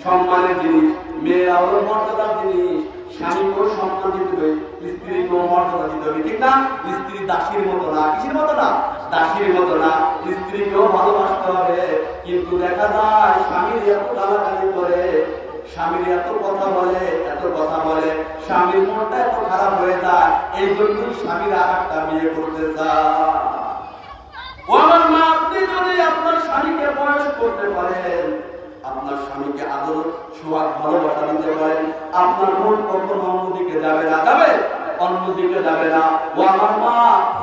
সম্মানের জিনিস, মেয়েরা হলো মর্যাদার জিনিস। স্বামীকেও সম্মান দিতে হবে, স্ত্রীকেও মর্যাদা দিতে হবে, ঠিক না? স্ত্রী দাসীর মতো না, কিসের মতো না? দাসীর মতো না। স্ত্রীকেও ভালোবাসতে হবে। কিন্তু দেখা যায় স্বামীর এত গালাগালি করে, স্বামীর এত কথা বলে, এত কথা বলে, স্বামীর মনটা এত খারাপ হয়ে যায়। এই জন্যই স্বামীর আর একটা বিয়ে করতে চায়। ও আমার মা, আপনি যদি আপনার স্বামীকে বয়স করতে পারেন, আপনার স্বামীকে আদর সোহাগ ভালোবাসা দিতে পারেন, আপনার মন কখনো অন্যদিকে যাবে না, যাবে অন্যদিকে যাবে না। ও আমার মা,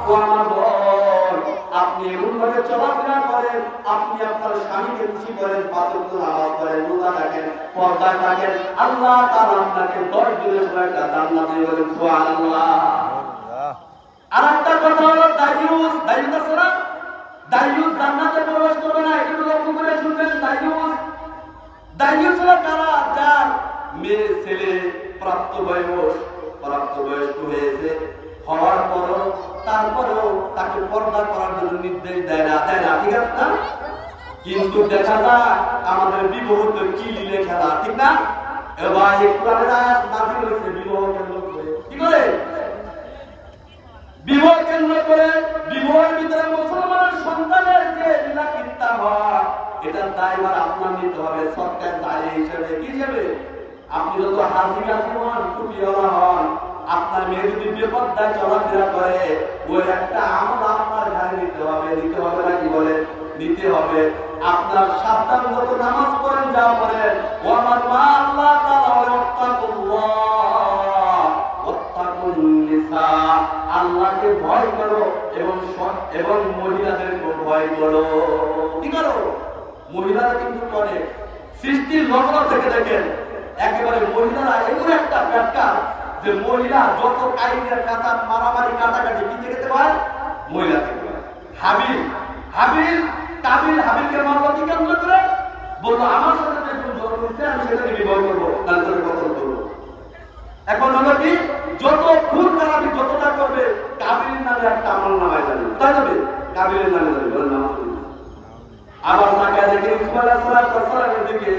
ও আমার বোন, আপনি এমন ভাবে চলাফেরা করেন, আপনি আপনার স্বামীকে খুশি করেন, 5 ওয়াক্ত নামাজ পড়েন, রোজা রাখেন, পর্দা রাখেন, আল্লাহ তাআলা আপনাকে 10 দিনের সময় একটা জান্নাত দিয়ে বলেন সুবহানাল্লাহ। আর একটা কথা হলো দায়ুস, দায়ুস আছে না? দায়ুস জান্নাতে প্রবেশ করবে না, একটু লক্ষ্য করে শুনবেন। দায়ুস হলো কারা? যার মেয়ে ছেলে প্রাপ্তবয়স্ক হয়েছে, হওয়ার পরও তারপরেও তাকে পর্দা করার জন্য নির্দেশ দেয় না, ঠিক আছে না? কিন্তু দেখা যায় আমাদের বিবাহ তো কি লীলে খেলা, ঠিক না? এবার এই কোরআনের আয়াত নাযিল হয়েছে বিবাহ কেন্দ্র করে। কি করে? বিবাহ কেন্দ্র করে। বিবাহের ভিতরে মুসলমানের সন্তানের যে লীলাকিত্তা হয়, এটার দায়ভার আপনার নিতে হবে সরকার দায়ী হিসেবে। কি হিসেবে? আপনি যত হাসি হন, টুপিওয়ালা হন, আপনার মেয়ে যদি বিপদায় চলাফেরা করে, ওই একটা আমল আপনার ঘাড়ে নিতে হবে। নিতে হবে না? কি বলে? নিতে হবে। আপনার সাবধান যত নামাজ পড়েন, যা পড়েন, ও আমার মা, আল্লাহ তাআলা আল্লাহকে ভয় করো এবং মহিলাদেরকে ভয় করো। কি করো? মহিলারা কিন্তু করে সৃষ্টির লগ্ন থেকে দেখেন, একেবারে মহিলারা এমন একটা ব্যাপার যে মহিলা যত কাইদের কাটা মারামারি কাটাকাটি কি থেকে হয়? মহিলা থেকে হয়। হাবিলকে মারলো কি কেন্দ্র করে? বললো আমার সাথে যে জন্ম হয়েছে আমি সেটাকে বিবাহ করবো, তাহলে তোকে কতল করবো। এখন হলো কি, যত খুন খারাপি যতটা করবে, কাবিলের নামে একটা আমল নামায় যাবে, তাই যাবে কাবিলের নামে যাবে, বলেন নামাজ। আবার তাকায় দেখে ইউসুফ আলাইহিস সালামের দিকে,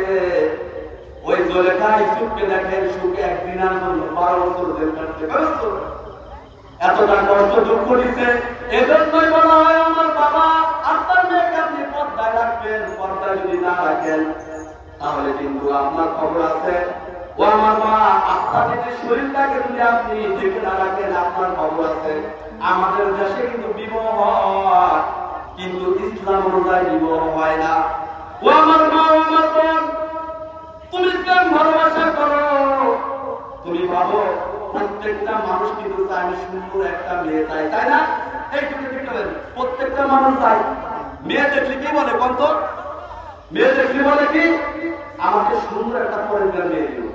ওই জুলেখা ইউসুফকে দেখেন সুখে একদিনের জন্য 12 বছর জেল কাটছে। এতটা কষ্ট দুঃখ দিচ্ছে। এজন্যই বলা হয় আমার বাবা, আপনার মেয়েকে আপনি পর্দায় রাখবেন। পর্দায় যদি না রাখেন তাহলে কিন্তু আপনার খবর আছে। ও আমার মা, আপনার নিজের শরীরটাকে যদি আপনি ঢেকে না রাখেন, আপনার খবর আছে। আমাদের দেশে কিন্তু বিবাহ হয়, কিন্তু ইসলাম অনুযায়ী বিবাহ হয় না। ও আমার মা, ও আমার বোন, তুমি কেন ভালোবাসা করো? তুমি ভাবো প্রত্যেকটা মানুষ কিন্তু চায় আমি সুন্দর একটা মেয়ে চাই, তাই না? এইটুকু প্রত্যেকটা মানুষ চাই। মেয়ে দেখলে কি বলে কত? মেয়ে দেখলে বলে কি, আমাকে সুন্দর একটা পরিবার মেয়ে দিও।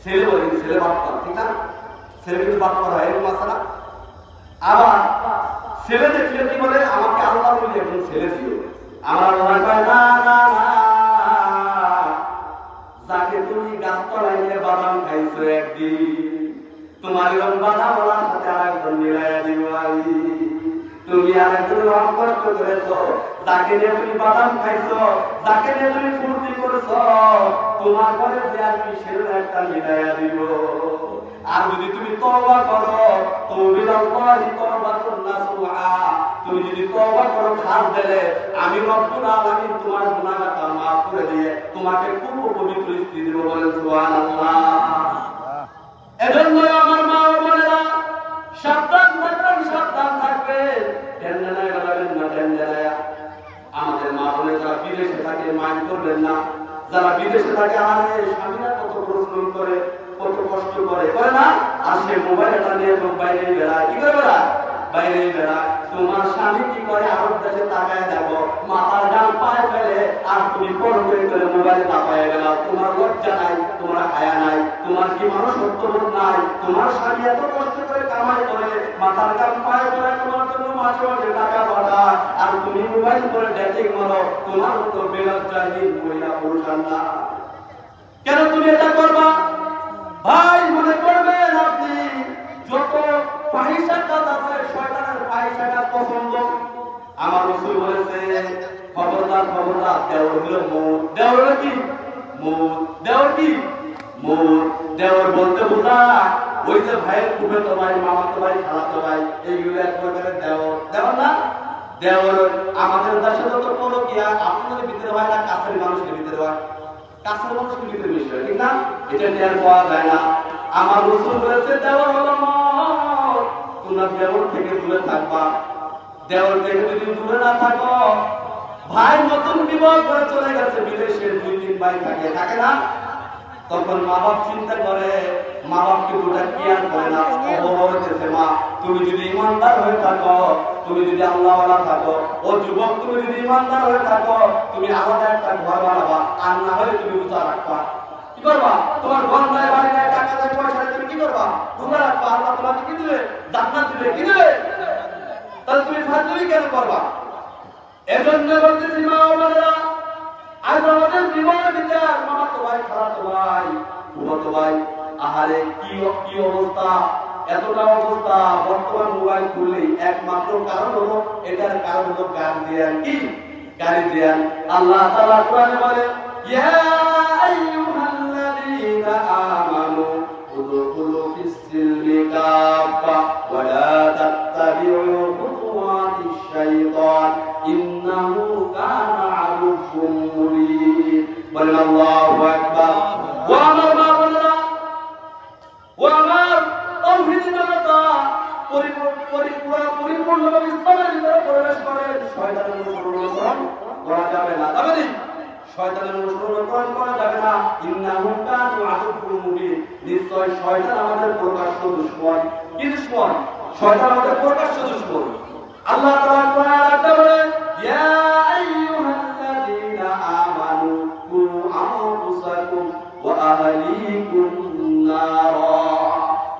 ছেলে বলে ছেলে বাপ্পা, ঠিক না? ছেলে কিন্তু বাপ্পা হয়, এরকম আছে না? আবার ছেলে দেখলে কি বলে, আমাকে আল্লাহ বলে একজন ছেলে দিও। আমার আল্লাহ কয় না না না, যাকে তুমি গাছতলায় নিয়ে বাদাম খাইছো একদিন, তোমার এরকম বাদামওয়ালার সাথে আরেকজন মিলাইয়া দিব আমি। তুমি আরেকজন কষ্ট করেছো, যাকে নিয়ে তুমি বাদাম খাইছো, যাকে নিয়ে তুমি ফুর্তি করেছো, তোমার ঘরে যে আমি সেরকম একটা মিলাইয়া দিব। আর যদি তুমি তওবা করো, তুমি যদি তওবা করো, খাস দিলে আমি রব্বুল আলামিন তোমার গুনাহটা মাফ করে দিয়ে তোমাকে পূর্ব পবিত্র স্ত্রী দেব। বলেন সুবহানাল্লাহ। এজন্য আমার মা ও বোনেরা, সাবধান থাকবেন, সাবধান থাকবেন। টেনশনায় বেড়াবেন না, টেনশনায়। আমাদের মা বোনেরা যারা বিদেশে থাকে মাইন্ড করবেন না। যারা বিদেশে থাকে, আরে স্বামীরা কত পরিশ্রম করে, কত কষ্ট করে না? আর সে মোবাইলটা নিয়ে বাইরে বেড়ায়। কি করে বেড়ায়? বাইরে বেড়ায়। তোমার স্বামী কি করে? আরব দেশে তাকায় দেখো, মাথার ডাল পায়ে ফেলে, আর তুমি পরবে করে মোবাইলে তাকায় বেড়াও। তোমার লজ্জা নাই, তোমার হায়া নাই, তোমার কি মানুষত্ববোধ নাই? তোমার স্বামী এত কষ্ট করে কামাই করে, মাথার ডাল পায়ে ফেলে তোমার জন্য মাসে মাসে টাকা পাঠায়, আর তুমি মোবাইল করে ডেটিং করো। তোমার মতো বেলজ্জাহীন মহিলা পুরুষ না। কেন তুমি এটা করবা? ভাই, মনে করবেন আপনি যত ফাহিশা কাজ আছে, শয়তানের ফাহিশা কাজ পছন্দ। আমার রাসূল বলেছে, খবরদার খবরদার, দেওর হলো মন। দেওর হলো কি? মৌত। দেওর কি? মৌত। দেওর বলতে বোঝা ওই যে ভাইয়ের ফুফাতো ভাই, মামাতো ভাই, খালাতো ভাই, এইগুলো এক প্রকারের দেওর। দেওর না? দেওর আমাদের দেশে যত পরকীয়া আপনাদের ভিতরে হয় না, কাছের মানুষের ভিতরে হয়। কাছের মানুষের ভিতরে বেশি হয়, ঠিক না? এটা টের পাওয়া যায় না। আমার রাসূল বলেছে দেওর হলো মত। তোমরা দেওর থেকে দূরে থাকবা। দেওর থেকে যদি দূরে না থাকো, ভাই নতুন বিবাহ করে চলে গেছে বিদেশে, 2-3 ভাই থাকে, থাকে না? তখন মা বাপ চিন্তা করে, মা বাপকে দুটা কেয়ার করে না, বলতেছে মা তুমি যদি ইমানদার হয়ে থাকো, তুমি যদি আল্লাহওয়ালা থাকো, ও যুবক তুমি যদি ইমানদার হয়ে থাকো, তুমি আলাদা একটা ঘর বানাবা, আর না হলে তুমি রোজা রাখবা। কি করবা? তোমার ঘর নাই, বাড়ি নাই, টাকা নাই, পয়সা নাই, তুমি কি করবা? রোজা রাখবা। আল্লাহ তোমাকে কি দিবে? জান্নাত দিবে। কি দিবে? তাহলে তুমি ফাজলামি কেন করবা? এজন্য বলতেছি মা বাবারা, আজ আমাদের বিবাহ বিচার, মামাতো ভাই, খালাতো ভাই, ফুফাতো ভাই, আহারে কি অবস্থা, এতটা অবস্থা। বর্তমান মোবাইল খুললেই একমাত্র কারণ হলো, এটার কারণ হলো গার্জিয়ান। কি? গার্জিয়ান। আল্লাহ তাআলা কোরআনে বলে ইয়া আইয়ুহাল্লাযীনা আমানু উদখুলু ফিস-সিলমি কাফা ওয়া লা তাত্তাবিউ খুতুওয়াতিশ শাইতান ইন্নাহু কানা আদুওয়াম মুবিন। বলেন আল্লাহু আকবার। ওয়া আমার মা বোনেরা, ও আমার তাওহীদ জনতা, পরিপূর্ণভাবে ইসলামের ভিতরে প্রবেশ করেন। শয়তানের অনুসরণ করা যাবে না, যাবে না? শয়তানের অনুসরণ করা যাবে না। ইন্নাহু কানা আদুওয়াম মুবিন। নিশ্চয় শয়তান আমাদের প্রকাশ্য দুশমন। কি দুশমন? শয়তান আমাদের প্রকাশ্য দুশমন। আল্লাহ তাআলা কোরআনে বলেন ইয়া আইয়ুহাল্লাযীনা আমানু কু আনফুসাকুম ওয়া আহলিকুম নারা।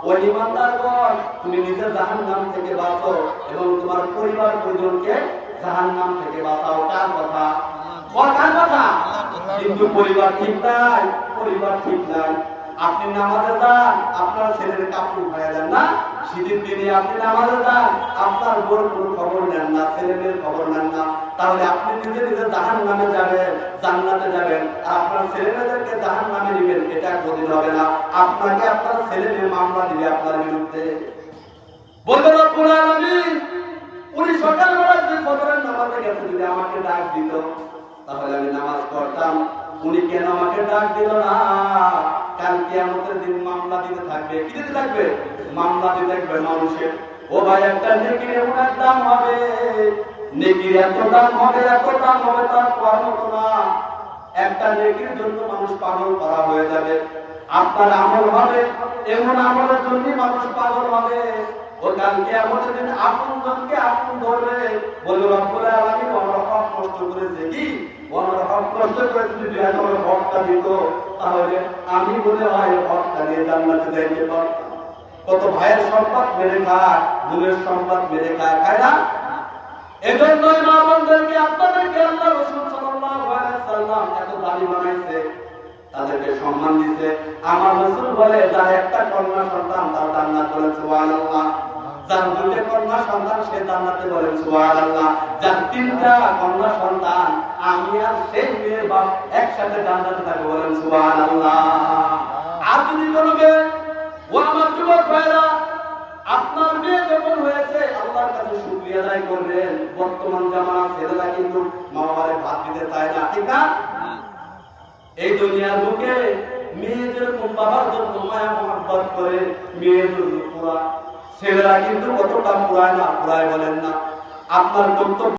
ও ঈমানদারগণ, তুমি নিজে জাহান্নাম থেকে বাঁচো এবং তোমার পরিবার পরিজনকে জাহান্নাম থেকে বাঁচাও। কার কথা? কার কথা? কিন্তু পরিবার ঠিক নাই, পরিবার ঠিক নাই। আপনি নামাজে যান, আপনার ছেলের কাপড় উঠায় দেন না। শীতের দিনে আপনি নামাজে যান, আপনার বোর কোনো খবর নেন না, ছেলে মেয়ের খবর নেন না। তাহলে আপনি নিজে নিজে জাহান্নামে যাবেন, জান্নাতে যাবেন, আর আপনার ছেলে মেয়েদেরকে জাহান্নামে নেবেন। এটা কোনদিন হবে না। আপনাকে আপনার ছেলে মেয়ে মামলা দিবে আপনার বিরুদ্ধে। বলবে রব্বুল আলামিন, উনি সকালবেলা যে ফজরের নামাজে গেছে, যদি আমাকে ডাক দিত তাহলে আমি নামাজ পড়তাম। উনি কেন আমাকে ডাক দিল না? কাল কিয়ামতের দিন মামলা দিতে থাকবে। কি দিতে থাকবে? মামলা দিতে থাকবে মানুষের। ও ভাই, একটা নেকির এমন এক দাম হবে, নেকির এত দাম হবে, এত দাম হবে তার কোয়ার মতো না। একটা নেকির জন্য মানুষ পাগল করা হয়ে যাবে। আপনার আমল হবে, এমন আমলের জন্য মানুষ পাগল হবে। ও কাল কিয়ামতের দিন আপন জনকে আপন ধরবে, বলবে রব্বুল আলামিন আমার হক নষ্ট করেছে। কি? আমার হক নষ্ট করেছে। যদি আমার হকটা দিত তাহলে আমি বলে হয় হকটা নিয়ে জান্নাতে যাইতে পারতাম। কত ভাইয়ের সম্পদ মেরে খায়, বোনের সম্পদ মেরে খায়, খায় না? এজন্যই মা বোনদেরকে, আপনাদেরকে আল্লাহ রাসূল সাল্লাল্লাহু আলাইহি ওয়াসাল্লাম এত দামি বানাইছে, তাদেরকে সম্মান দিয়েছে। আমার রাসূল বলে যার একটা কন্যা সন্তান তার জান্নাত, বলেন সুবহানাল্লাহ। যার দুইটা কন্যা সন্তান সে জান্নাতে, বলেন সুবহানাল্লাহ। যার 3টা কন্যা সন্তান আমি আর সেই মেয়ের বাপ একসাথে জান্নাতে থাকবো, বলেন সুবহানাল্লাহ। আর যদি বলবে ও আমার যুবক ভাইরা, আপনার মেয়ে যখন হয়েছে আল্লাহর কাছে শুকরিয়া আদায় করবেন। বর্তমান জামানার ছেলেরা কিন্তু মা বাবারে ভাত দিতে চায় না, ঠিক না? এই দুনিয়ার বুকে মেয়ে যেরকম বাবার জন্য মায়া মহব্বত করে, মেয়ের জন্য পুরা, ছেলেরা কিন্তু কতটা পুরায় না, পুরায় বলেন না। আপনার কর্তব্য